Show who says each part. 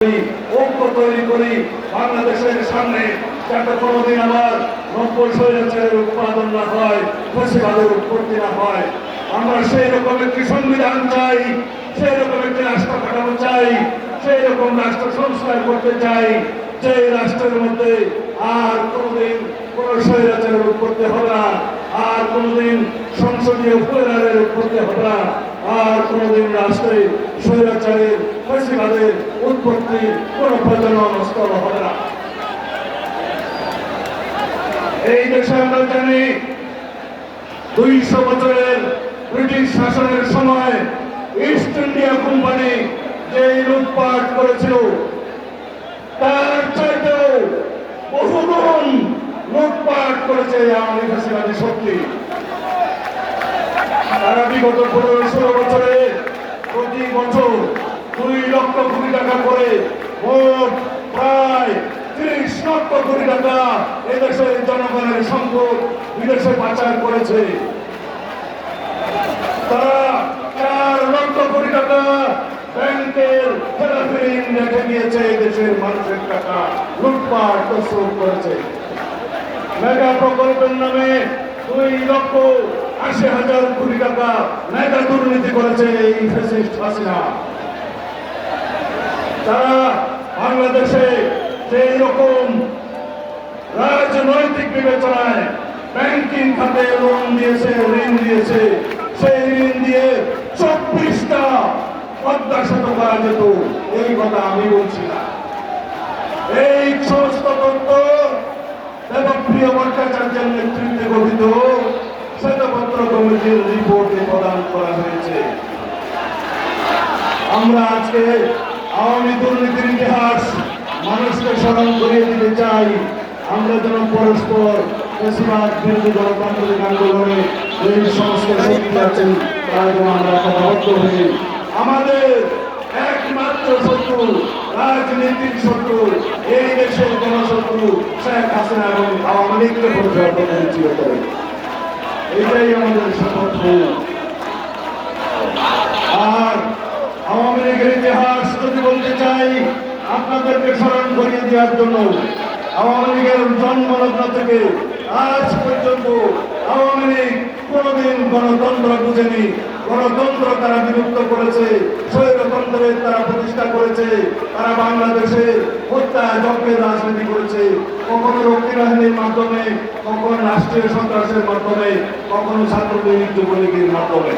Speaker 1: ঐক্য তৈরি করি বাংলাদেশের সামনে, যাতে কোনোদিন আবার নব্বই স্বৈরাচারের উৎপাদন না হয়, ফ্যাসিবাদের উৎপত্তি না হয়। আমরা সেই রকম একটি সংবিধান চাই, সেই রকম একটি রাষ্ট্র কাঠামো চাই, সেই রকম রাষ্ট্র সংস্কার করতে চাই, যে রাষ্ট্রের মধ্যে আর কোনোদিন কোনো স্বৈরাচারের উৎপত্তি হবে না, আর কোনোদিন সংসদীয় ফেডারের উৎপত্তি হবে না, আর কোনোদিন রাষ্ট্রে স্বৈরাচারের ফ্যাসিবাদের উৎপত্তি কোনো প্রজনন স্থল হবে না। এই দেশে আমরা জানি 200 বছরের ব্রিটিশ শাসনের সময় ইস্ট ইন্ডিয়া কোম্পানি যে লুটপাট করেছিল, তার চাইতেও বহুগুণ লুটপাট করেছে আওয়ামী ফ্যাসিবাদী শক্তি। তারা বিগত 15-16 বছরে প্রতি বছর 2 লক্ষ কোটি টাকা করে মোট প্রায় 30 লক্ষ কোটি টাকা এদেশের জনগণের সম্পদ বিদেশে পাচার করেছে। তারা 4 লক্ষ কোটি টাকা ব্যাংকের খেলাফি রেখে দিয়েছে, দেশের মানুষের টাকা লুটপাট তছরূপ করেছে। মেগা প্রকল্পের নামে 2,80,000 কোটি টাকা মেগা দুর্নীতি করেছে এই ফ্যাসিস্ট হাসিনা। তারা বাংলাদেশে সেই রকম রাজনৈতিক বিবেচনায় ব্যাংকিং খাতে লোন দিয়েছে, ঋণ দিয়েছে, সেই ঋণ দিয়ে 24টা পদ্মা সেতু করা যেত, এই কথা আমি বলছি না। এই সমস্ত তথ্য দেবপ্রিয় ভট্টাচার্যের নেতৃত্বে গঠিত শ্বেতপত্র কমিটির রিপোর্টে প্রদান করা হয়েছে। আমরা আজকে আওয়ামী দুর্নীতির ইতিহাস মানুষকে স্মরণ করিয়ে দিতে চাই। আমরা যেন পরস্পর ফ্যাসিবাদ বিরোধী গণতান্ত্রিক আন্দোলনে এই সমস্ত শক্তি আছেন, তারা যেন আমরা ঐক্যবদ্ধ হই। আমাদের একমাত্র শত্রু, রাজনীতির শত্রু, এই দেশের জনশত্রু শেখ হাসিনা এবং আওয়ামী লীগকে পরিচয় করে। এটাই আমাদের শত্রু। আর আওয়ামী লীগের ইতিহাস যদি বলতে চাই, আপনাদেরকে স্মরণ করিয়ে দেওয়ার জন্য, আওয়ামী লীগের জন্মলগ্ন থেকে আজ পর্যন্ত আওয়ামী লীগ কোনোদিন গণতন্ত্র বুঝেনি। গণতন্ত্র তারা বিলুপ্ত করেছে, স্বৈরতন্ত্রের তারা প্রতিষ্ঠা করেছে। তারা বাংলাদেশে হত্যা যজ্ঞের রাজনীতি করেছে, কখনো রক্ষী বাহিনীর মাধ্যমে, কখনো রাষ্ট্রীয় সন্ত্রাসের মাধ্যমে, কখনো ছাত্রলীগ যুবলীগের মাধ্যমে।